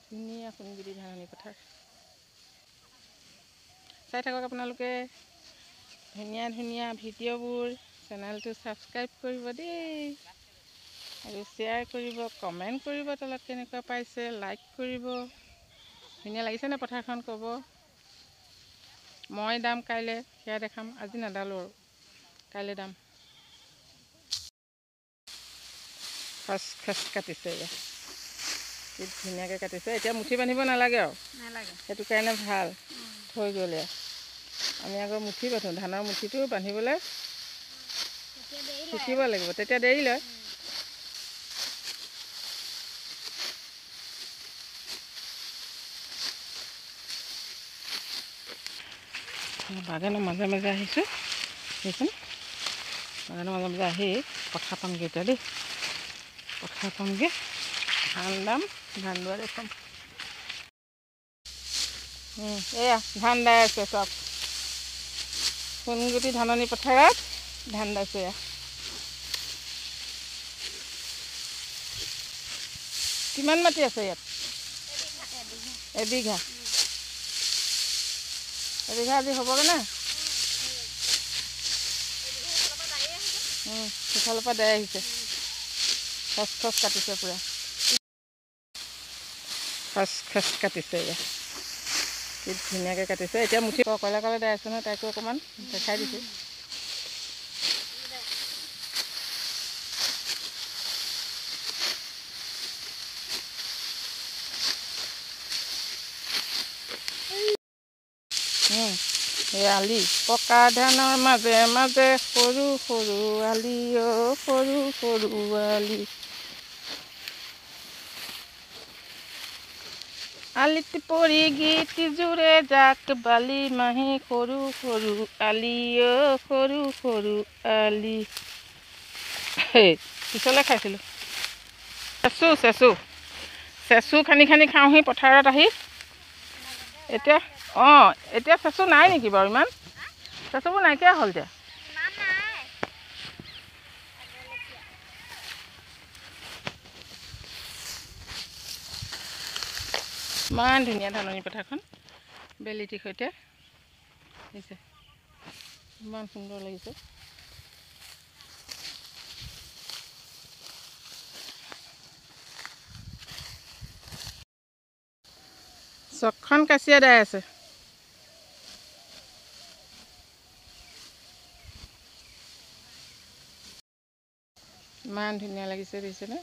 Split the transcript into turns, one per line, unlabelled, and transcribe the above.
ধুনীয়া সোণগুটি ধাননি পথাৰ চাই থাকক আপোনালোকে ধুনীয়া ধুনীয়া ভিডিঅ'বোৰ চেনেলটো ছাবস্ক্ৰাইব কৰিব দেই আৰু শ্বেয়াৰ কৰিব কমেণ্ট কৰিব তলত কেনেকুৱা পাইছে লাইক কৰিব ধুনীয়া লাগিছেনে পথাৰখন ক'ব মই দাম কাইলৈ সেয়া দেখাম আজি নাদালোঁ আৰু কাইলৈ দাম খচ খচ কাটিছে কি ধুনীয়াকৈ কাটিছে এতিয়া মুঠি বান্ধিব নালাগে আৰু সেইটো কাৰণে ভাল থৈ গ'লে আমি আকৌ মুঠি বান্ধো ধানৰ মুঠিটো বান্ধিবলৈ শিকিব লাগিব তেতিয়া দেৰি লয় বাগানৰ মাজে মাজে আহিছোঁ সেইখন বাগানৰ মাজে মাজে আহি পথাৰ পামগৈ এতিয়া দেই পথাৰ পামগৈ ধান দাম ধান দোৱা দেখোন এয়া ধান দাই আছে চব সোণগুটি ধাননি পথাৰত ধান দাইছে এয়া কিমান মাটি আছে ইয়াত এবিঘা এবিঘা আজি হ'বগৈ নে সিফালৰ পৰা দাই আহিছে খচ খচ কাটিছে পূৰা খচ খচ কাটিছে এয়া কি ধুনীয়াকৈ কাটিছে এতিয়া মুঠি কলে কলে দাই আছে নহয় তাইকো অকণমান দেখাই দিছোঁ এই আলি পকা ধানৰ মাজে মাজে সৰু সৰু আলি সৰু সৰু আলি আলিত পৰি গীত জোৰে জাক বালি মাহী সৰু সৰু আলি সৰু সৰু আলি পিছলৈ খাইছিলোঁ চেঁচু চেঁচু চেঁচু খানি খানি খাওঁহি পথাৰত আহি এতিয়া এতিয়া চেঁচু নাই নেকি বাৰু ইমান চেঁচুবোৰ নাইকিয়া হ'ল এতিয়া ইমান ধুনীয়া ধাননি পথাৰখন বেলিটিৰ সৈতে দিছে ইমান সুন্দৰ লাগিছে চকখন কাচিয়া দাই আছে ইমান ধুনীয়া লাগিছে দেখিছেনে